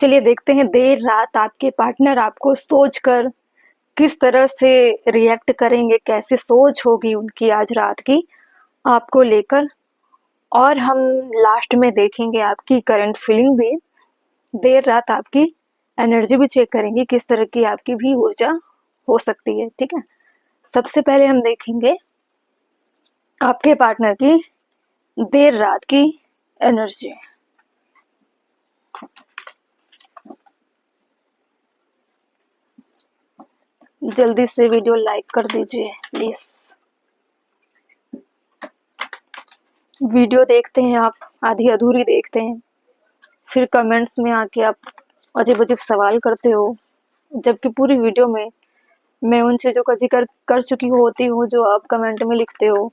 चलिए देखते हैं देर रात आपके पार्टनर आपको सोचकर किस तरह से रिएक्ट करेंगे, कैसी सोच होगी उनकी आज रात की आपको लेकर। और हम लास्ट में देखेंगे आपकी करंट फीलिंग भी। देर रात आपकी एनर्जी भी चेक करेंगे, किस तरह की आपकी भी ऊर्जा हो सकती है। ठीक है, सबसे पहले हम देखेंगे आपके पार्टनर की देर रात की एनर्जी। जल्दी से वीडियो लाइक कर दीजिए प्लीज। वीडियो देखते हैं आप, आधी अधूरी देखते हैं, फिर कमेंट्स में आके आप अजीब अजीब सवाल करते हो, जबकि पूरी वीडियो में मैं उन चीज़ों का जिक्र कर चुकी होती हूँ जो आप कमेंट में लिखते हो।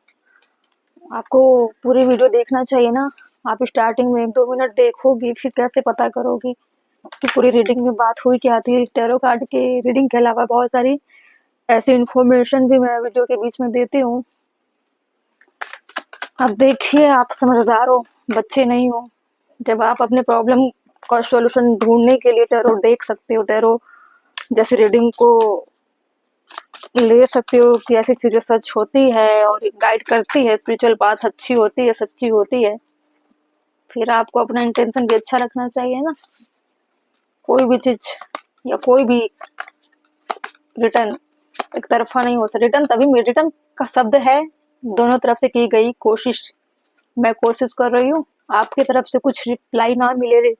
आपको पूरी वीडियो देखना चाहिए ना। आप स्टार्टिंग में 1-2 मिनट देखोगी, फिर कैसे पता करोगी कि पूरी रीडिंग में बात हुई क्या थी। टैरो कार्ड के रीडिंग के अलावा बहुत सारी ऐसी इन्फॉर्मेशन भी मैं वीडियो के बीच में देती हूँ। अब देखिए, आप समझदार हो, बच्चे नहीं हो। जब आप अपने प्रॉब्लम का सॉल्यूशन ढूंढने के लिए टैरो देख सकते हो, टैरो जैसे रीडिंग को ले सकते हो कि ऐसी चीजें सच होती है और गाइड करती है, स्पिरिचुअल पाथ अच्छी होती है, सच्ची होती है। फिर आपको अपना इंटेंशन भी अच्छा रखना चाहिए ना। कोई भी चीज या कोई भी रिटर्न एक तरफा नहीं हो सकता। रिटर्न तभी, रिटर्न का शब्द है दोनों तरफ से की गई कोशिश। मैं कोशिश कर रही हूँ, आपकी तरफ से कुछ रिप्लाई ना मिले,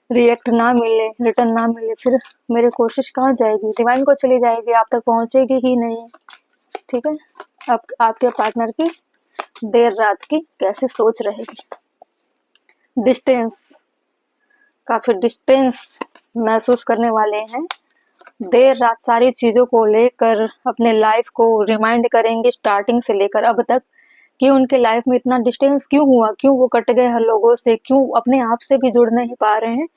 रिएक्ट ना मिले, रिटर्न ना मिले, फिर मेरी कोशिश कहाँ जाएगी? डिवाइन को चली जाएगी, आप तक पहुंचेगी ही नहीं। ठीक है, अब आपके पार्टनर की देर रात की कैसी सोच रहेगी। डिस्टेंस, काफी डिस्टेंस महसूस करने वाले हैं। देर रात सारी चीजों को लेकर अपने लाइफ को रिमाइंड करेंगे स्टार्टिंग से लेकर अब तक, कि उनके लाइफ में इतना डिस्टेंस क्यों हुआ, क्यों वो कट गए हर लोगों से, क्यों अपने आप से भी जुड़ नहीं पा रहे हैं।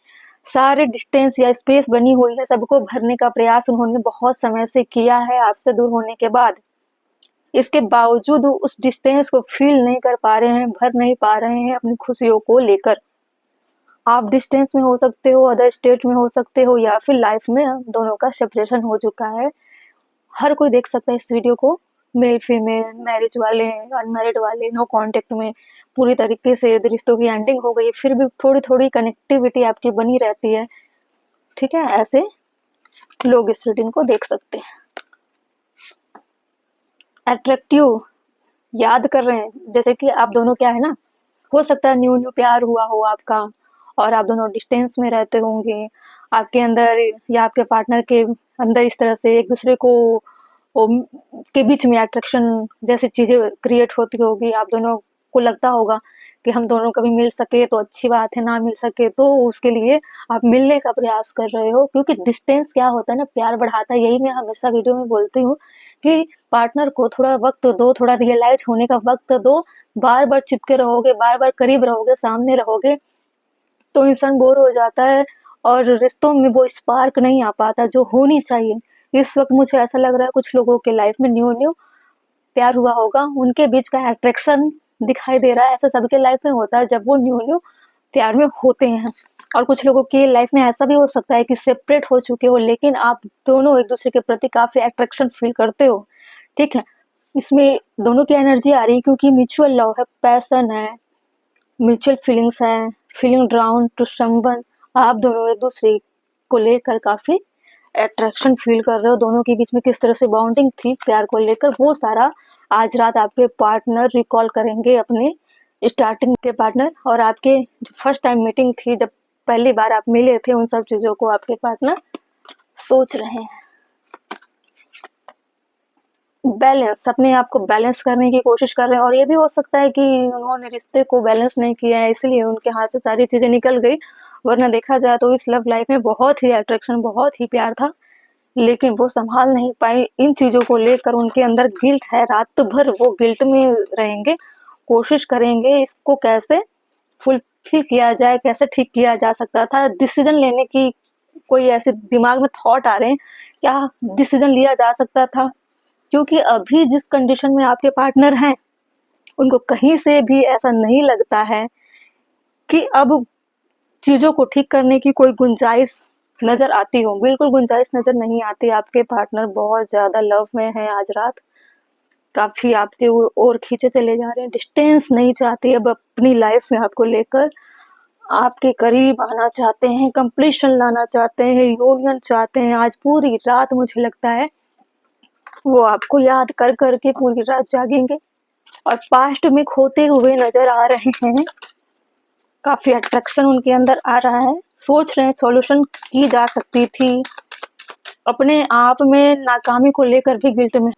सारे डिस्टेंस या स्पेस बनी हुई है, सबको भरने का प्रयास उन्होंने बहुत समय से किया है आपसे दूर होने के बाद। इसके बावजूद उस डिस्टेंस को फील नहीं कर पा रहे हैं, भर नहीं पा रहे हैं अपनी खुशियों को लेकर। आप डिस्टेंस में हो सकते हो, अदर स्टेट में हो सकते हो, या फिर लाइफ में दोनों का सेपरेशन हो चुका है। हर कोई देख सकता है इस वीडियो को, मेल फीमेल, मैरिज वाले, अनमैरिड वाले, नो कांटेक्ट में पूरी तरीके से रिश्तों की एंडिंग हो गई, फिर भी थोड़ी थोड़ी कनेक्टिविटी आपकी बनी रहती है। ठीक है, ऐसे लोग इस रीडिंग को देख सकते हैं। अट्रैक्टिव, याद कर रहे हैं, जैसे कि आप दोनों क्या है ना, हो सकता है न्यू न्यू प्यार हुआ हो आपका और आप दोनों डिस्टेंस में रहते होंगे। आपके अंदर या आपके पार्टनर के अंदर इस तरह से एक दूसरे को के बीच में अट्रैक्शन जैसी चीजें क्रिएट होती होगी। आप दोनों को लगता होगा कि हम दोनों कभी मिल सके तो अच्छी बात है, ना मिल सके तो उसके लिए आप मिलने का प्रयास कर रहे हो। क्योंकि डिस्टेंस क्या होता है ना, प्यार बढ़ाता है। यही मैं हमेशा वीडियो में बोलती हूँ कि पार्टनर को थोड़ा वक्त दो, थोड़ा रियलाइज होने का वक्त दो। बार बार चिपके रहोगे, बार बार करीब रहोगे, सामने रहोगे, तो इंसान बोर हो जाता है और रिश्तों में वो स्पार्क नहीं आ पाता जो होनी चाहिए। इस वक्त मुझे ऐसा लग रहा है कुछ लोगों के लाइफ में न्यू न्यू प्यार हुआ होगा, उनके बीच का अट्रैक्शन दिखाई दे रहा है। ऐसा सबके लाइफ में होता है जब वो न्यू न्यू प्यार में होते हैं। और कुछ लोगों की लाइफ में ऐसा भी हो सकता है कि सेपरेट हो चुके हो, लेकिन आप दोनों एक दूसरे के प्रति काफी अट्रैक्शन फील करते हो। ठीक है, इसमें दोनों की एनर्जी आ रही है क्योंकि म्यूचुअल लव है, पैशन है, म्यूचुअल फीलिंग्स है, फीलिंग ड्राउन टू समवन। आप दोनों एक दूसरे को लेकर काफी अट्रैक्शन फील कर रहे हो। दोनों के बीच में किस तरह से बॉन्डिंग थी प्यार को लेकर, वो सारा आज रात आपके पार्टनर रिकॉल करेंगे, अपने स्टार्टिंग के पार्टनर। और आपके जो फर्स्ट टाइम मीटिंग थी, जब पहली बार आप मिले थे, उन सब चीजों को आपके पार्टनर सोच रहे हैं। बैलेंस, अपने आप को बैलेंस करने की कोशिश कर रहे हैं। और ये भी हो सकता है कि उन्होंने रिश्ते को बैलेंस नहीं किया है, इसलिए उनके हाथ से सारी चीजें निकल गई। वरना देखा जाए तो इस लव लाइफ में बहुत ही अट्रैक्शन, बहुत ही प्यार था, लेकिन वो संभाल नहीं पाई। इन चीजों को लेकर उनके अंदर गिल्ट है, रात भर वो गिल्ट में रहेंगे, कोशिश करेंगे इसको कैसे फुलफिल किया जाए, कैसे ठीक किया जा सकता था। डिसीजन लेने की कोई ऐसे दिमाग में थॉट आ रहे हैं, क्या डिसीजन लिया जा सकता था। क्योंकि अभी जिस कंडीशन में आपके पार्टनर हैं, उनको कहीं से भी ऐसा नहीं लगता है कि अब चीज़ों को ठीक करने की कोई गुंजाइश नज़र आती हो? बिल्कुल गुंजाइश नज़र नहीं आती। आपके पार्टनर बहुत ज़्यादा लव में हैं आज रात, काफ़ी आपके ओर खींचे चले जा रहे हैं, डिस्टेंस नहीं चाहते अब अपनी लाइफ में आपको लेकर, आपके करीब आना चाहते हैं, कंप्लीशन लाना चाहते हैं, यूनियन चाहते हैं। आज पूरी रात मुझे लगता है वो आपको याद कर के पूरी रात जागेंगे और पास्ट में खोते हुए नज़र आ रहे हैं। काफ़ी अट्रैक्शन उनके अंदर आ रहा है, सोच रहे हैं सॉल्यूशन की जा सकती थी, अपने आप में नाकामी को लेकर भी गिल्ट में।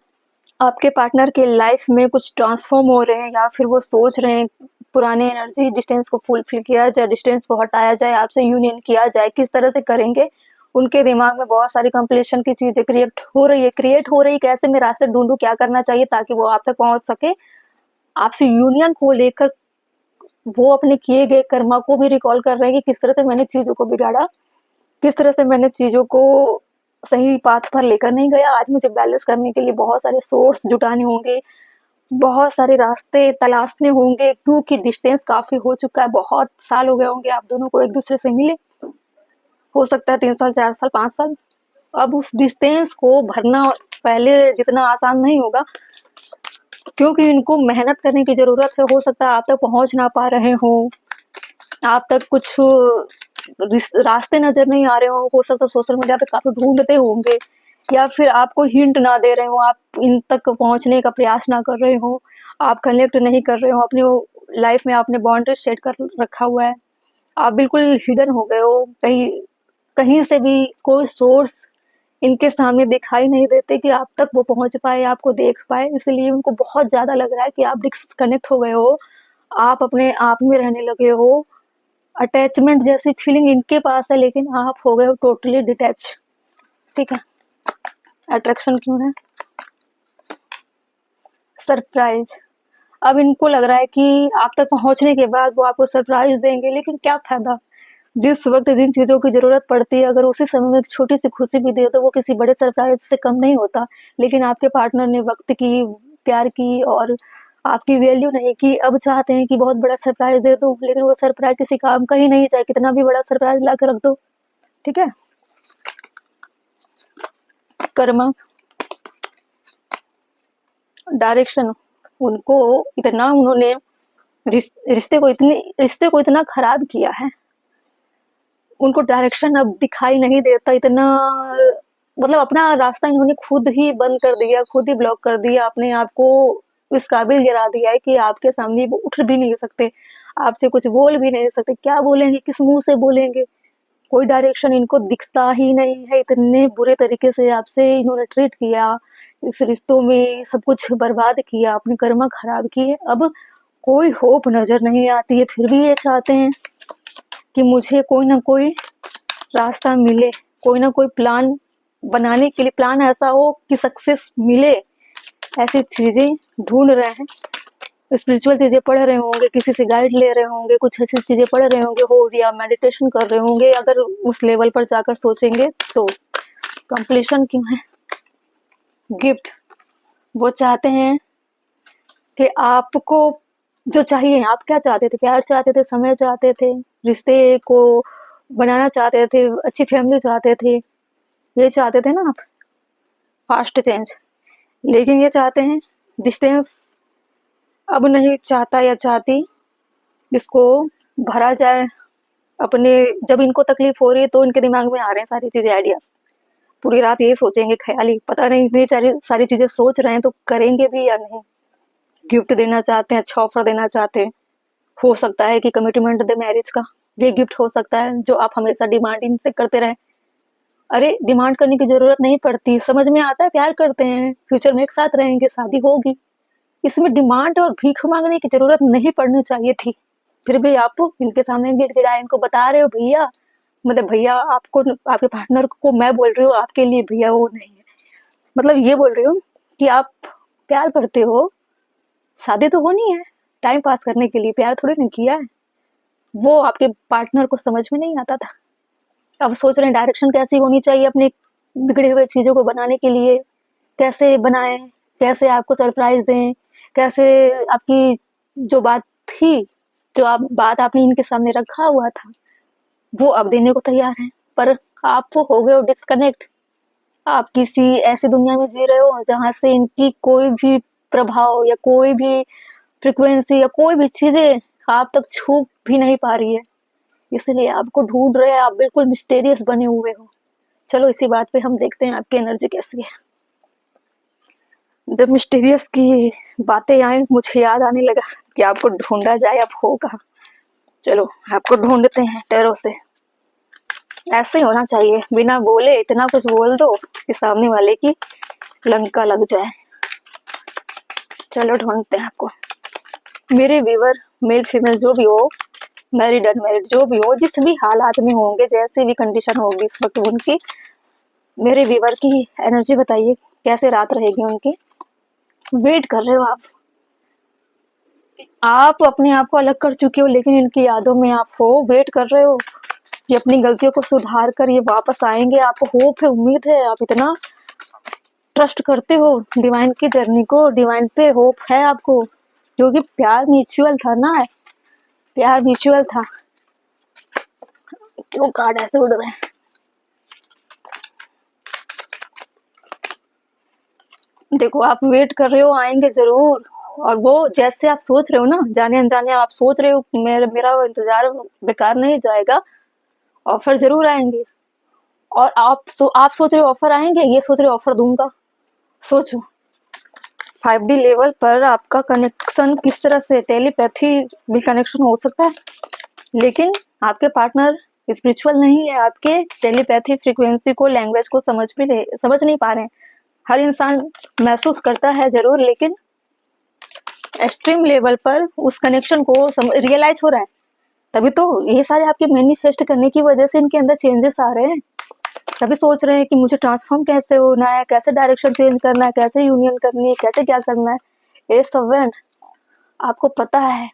आपके पार्टनर के लाइफ में कुछ ट्रांसफॉर्म हो रहे हैं या फिर वो सोच रहे हैं पुराने एनर्जी डिस्टेंस को फुलफिल किया जाए, डिस्टेंस को हटाया जाए, आपसे यूनियन किया जाए, किस तरह से करेंगे। उनके दिमाग में बहुत सारी कंप्लीशन की चीज़ें क्रिएट हो रही, कैसे मैं रास्ते ढूंढूं, क्या करना चाहिए ताकि वो आप तक पहुंच सके। आपसे यूनियन को लेकर वो अपने किए गए कर्मा को भी रिकॉल कर रहे हैं कि किस तरह से मैंने चीज़ों को बिगाड़ा, किस तरह से मैंने चीज़ों को सही पाथ पर लेकर नहीं गया। आज मुझे बैलेंस करने के लिए बहुत सारे सोर्स जुटाने होंगे, बहुत सारे रास्ते तलाशने होंगे, क्योंकि डिस्टेंस काफ़ी हो चुका है, बहुत साल हो गए होंगे आप दोनों को एक-दूसरे से मिले। हो सकता है 3 साल, 4 साल, 5 साल। अब उस डिस्टेंस को भरना पहले जितना आसान नहीं होगा, क्योंकि इनको मेहनत करने की ज़रूरत है। हो सकता है आप तक पहुँच ना पा रहे हों, आप तक कुछ रास्ते नज़र नहीं आ रहे हों, हो सकता है सोशल मीडिया पे काफ़ी ढूँढते होंगे या फिर आपको हिंट ना दे रहे हों, आप इन तक पहुँचने का प्रयास ना कर रहे हों, आप कनेक्ट नहीं कर रहे हो, अपनी लाइफ में आपने बाउंड्री सेट कर रखा हुआ है, आप बिल्कुल हिडन हो गए हो, कहीं कहीं से भी कोई सोर्स इनके सामने दिखाई नहीं देते कि आप तक वो पहुँच पाए, आपको देख पाए। इसलिए उनको बहुत ज़्यादा लग रहा है कि आप डिस्कनेक्ट हो गए हो, आप अपने आप में रहने लगे हो, अटैचमेंट जैसी फीलिंग इनके पास है, लेकिन आप हो गए हो टोटली डिटैच। ठीक है, अट्रैक्शन क्यों है? सरप्राइज। अब इनको लग रहा है कि आप तक पहुंचने के बाद वो आपको सरप्राइज देंगे, लेकिन क्या फायदा, जिस वक्त जिन चीज़ों की ज़रूरत पड़ती है, अगर उसी समय में एक छोटी सी खुशी भी दे तो वो किसी बड़े सरप्राइज से कम नहीं होता। लेकिन आपके पार्टनर ने वक्त की, प्यार की और आपकी वैल्यू नहीं की। अब चाहते हैं कि बहुत बड़ा सरप्राइज दे दो, लेकिन वो सरप्राइज किसी काम का ही नहीं, चाहे कितना भी बड़ा सरप्राइज ला के रख दो। ठीक है, कर्मा, डायरेक्शन। उनको इतना उन्होंने रिश्ते को इतना खराब किया है, उनको डायरेक्शन अब दिखाई नहीं देता इतना, मतलब अपना रास्ता इन्होंने खुद ही बंद कर दिया, खुद ही ब्लॉक कर दिया, अपने आप को इस काबिल गिरा दिया है कि आपके सामने वो उठ भी नहीं सकते, आपसे कुछ बोल भी नहीं सकते। क्या बोलेंगे, किस मुंह से बोलेंगे, कोई डायरेक्शन इनको दिखता ही नहीं है। इतने बुरे तरीके से आपसे इन्होंने ट्रीट किया, इस रिश्तों में सब कुछ बर्बाद किया, अपनी कर्मा खराब किए। अब कोई होप नजर नहीं आती है, फिर भी ये चाहते हैं कि मुझे कोई ना कोई रास्ता मिले, कोई ना कोई प्लान बनाने के लिए, प्लान ऐसा हो कि सक्सेस मिले, ऐसी चीज़ें ढूंढ रहे हैं। स्पिरिचुअल चीज़ें पढ़ रहे होंगे, किसी से गाइड ले रहे होंगे, कुछ ऐसी चीज़ें पढ़ रहे होंगे हो, या मेडिटेशन कर रहे होंगे। अगर उस लेवल पर जाकर सोचेंगे तो कंप्लीशन क्यों है? गिफ्ट। वो चाहते हैं कि आपको जो चाहिए, आप क्या चाहते थे, प्यार चाहते थे, समय चाहते थे, रिश्ते को बनाना चाहते थे, अच्छी फैमिली चाहते थे, ये चाहते थे ना आप, फास्ट चेंज। लेकिन ये चाहते हैं डिस्टेंस, अब नहीं चाहता या चाहती इसको भरा जाए अपने। जब इनको तकलीफ हो रही है तो इनके दिमाग में आ रहे हैं सारी चीज़ें, आइडियाज, पूरी रात यही सोचेंगे, ख्याली, पता नहीं इतनी सारी चीज़ें सोच रहे हैं तो करेंगे भी या नहीं। गिफ्ट देना चाहते हैं, अच्छा ऑफर देना चाहते हैं, हो सकता है कि कमिटमेंट दे मैरिज का, ये गिफ्ट हो सकता है जो आप हमेशा डिमांड इनसे करते रहें। अरे डिमांड करने की जरूरत नहीं पड़ती, समझ में आता है, प्यार करते हैं, फ्यूचर में एक साथ रहेंगे, शादी होगी, इसमें डिमांड और भीख मांगने की जरूरत नहीं पड़नी चाहिए थी। फिर भी आप इनके सामने गिड़गिड़ाए, इनको बता रहे हो भैया, मतलब भैया आपको, आपके पार्टनर को मैं बोल रही हूँ, आपके लिए भैया वो नहीं है, मतलब ये बोल रही हूँ कि आप प्यार करते हो, शादी तो होनी है, टाइम पास करने के लिए प्यार थोड़ी नहीं किया है। वो आपके पार्टनर को समझ में नहीं आता था। अब सोच रहे हैं डायरेक्शन कैसी होनी चाहिए अपने बिगड़े हुए चीज़ों को बनाने के लिए, कैसे बनाएं, कैसे आपको सरप्राइज दें, कैसे आपकी जो बात थी, जो आप बात आपने इनके सामने रखा हुआ था, वो अब देने को तैयार हैं, पर आप हो गए हो डिस्कनेक्ट। आप किसी ऐसी दुनिया में जी रहे हो जहाँ से इनकी कोई भी प्रभाव या कोई भी फ्रीक्वेंसी या कोई भी चीजें आप तक छू भी नहीं पा रही है, इसलिए आपको ढूंढ रहे हैं, आप बिल्कुल मिस्टेरियस बने हुए हो। चलो इसी बात पे हम देखते हैं आपकी एनर्जी कैसी है। जब मिस्टीरियस की बातें आई मुझे याद आने लगा कि आपको ढूंढा जाए, अब हो कहाँ। चलो आपको ढूंढते हैं टैरो से। ऐसे ही होना चाहिए, बिना बोले इतना कुछ बोल दो कि सामने वाले की लंका लग जाए। चलो ढूंढते हैं आपको। मेरे व्यूअर मेल फीमेल जो भी हो, मैरिड अनमैरिड जो भी हो, जिस भी हालात में होंगे, जैसी भी कंडीशन होगी इस वक्त उनकी, मेरे व्यूअर की एनर्जी बताइए कैसे रात रहेगी उनकी। वेट कर रहे हो आप अपने आप को अलग कर चुके हो लेकिन इनकी यादों में आप हो, वेट कर रहे हो कि अपनी गलतियों को सुधार कर ये वापस आएंगे। आपको होप है, उम्मीद है, आप इतना ट्रस्ट करते हो डिवाइन की जर्नी को, डिवाइन पे होप है आपको, क्योंकि प्यार म्यूचुअल था ना, प्यार म्यूचुअल था। क्यों कार्ड ऐसे उड़ रहे हैं? देखो आप वेट कर रहे हो, आएंगे जरूर। और वो जैसे आप सोच रहे हो ना, जाने अनजाने आप सोच रहे हो मेरा इंतजार बेकार नहीं जाएगा, ऑफर जरूर आएंगे। और आप सोच रहे हो ऑफर आएंगे, ये सोच रहे हो ऑफर दूंगा। सोचो 5D लेवल पर आपका कनेक्शन किस तरह से, टेलीपैथी भी कनेक्शन हो सकता है, लेकिन आपके पार्टनर स्पिरिचुअल नहीं है, आपके टेलीपैथी फ्रीक्वेंसी को, लैंग्वेज को समझ नहीं पा रहे हैं। हर इंसान महसूस करता है जरूर, लेकिन एक्सट्रीम लेवल पर उस कनेक्शन को रियलाइज हो रहा है। तभी तो ये सारे आपके मैनिफेस्ट करने की वजह से इनके अंदर चेंजेस आ रहे हैं। सभी सोच रहे हैं कि मुझे ट्रांसफॉर्म कैसे होना है, कैसे डायरेक्शन चेंज करना है, कैसे यूनियन करनी है, कैसे क्या करना है। एस ऑफ वैंड, आपको पता है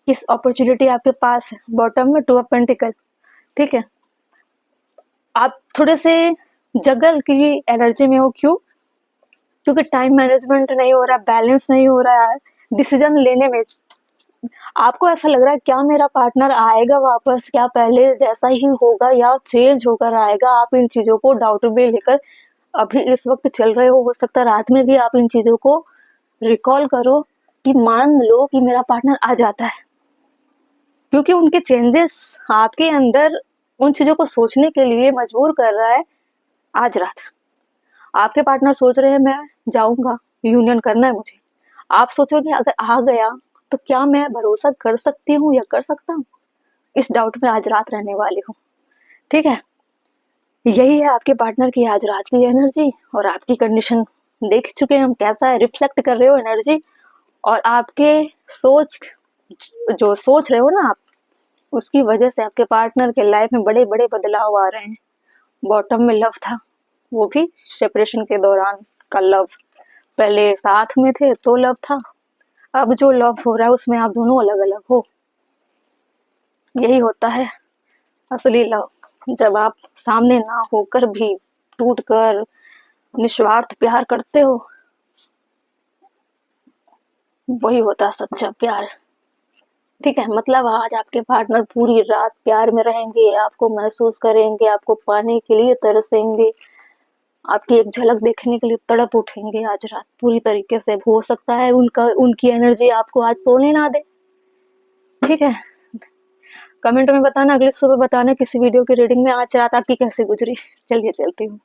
किस अपॉर्चुनिटी आपके पास है। बॉटम में 2 ऑफ पेंटिकल, ठीक है। आप थोड़े से जगल की एनर्जी में हो, क्यों? क्योंकि टाइम मैनेजमेंट नहीं हो रहा, बैलेंस नहीं हो रहा है डिसीजन लेने में। आपको ऐसा लग रहा है क्या मेरा पार्टनर आएगा वापस, क्या पहले जैसा ही होगा या चेंज होकर आएगा। आप इन चीजों को डाउट में लेकर अभी इस वक्त चल रहे हो सकता है रात में भी आप इन चीजों को रिकॉल करो कि मान लो कि मेरा पार्टनर आ जाता है, क्योंकि उनके चेंजेस आपके अंदर उन चीजों को सोचने के लिए मजबूर कर रहा है। आज रात आपके पार्टनर सोच रहे हैं मैं जाऊंगा, यूनियन करना है मुझे। आप सोचोगे अगर आ गया तो क्या मैं भरोसा कर सकती हूँ या कर सकता हूँ, इस डाउट में आज रात रहने वाली हूँ, ठीक है। यही है आपके पार्टनर की आज रात की एनर्जी। और आपकी कंडीशन देख चुके हैं हम, कैसा है, रिफ्लेक्ट कर रहे हो एनर्जी। और आपके सोच, जो सोच रहे हो ना आप, उसकी वजह से आपके पार्टनर के लाइफ में बड़े बड़े बदलाव आ रहे हैं। बॉटम में लव था, वो भी सेपरेशन के दौरान का लव। पहले साथ में थे तो लव था, अब जो लव हो रहा है उसमें आप दोनों अलग अलग हो। यही होता है असली लव, जब आप सामने ना होकर भी टूट कर निस्वार्थ प्यार करते हो, वही होता है सच्चा प्यार, ठीक है। मतलब आज आपके पार्टनर पूरी रात प्यार में रहेंगे, आपको महसूस करेंगे, आपको पाने के लिए तरसेंगे, आपकी एक झलक देखने के लिए तड़प उठेंगे आज रात पूरी तरीके से। हो सकता है उनकी एनर्जी आपको आज सोने ना दे, ठीक है। कमेंट में बताना, अगली सुबह बताना किसी वीडियो की रीडिंग में आज रात आपकी कैसे गुजरी। चलिए चलती हूँ।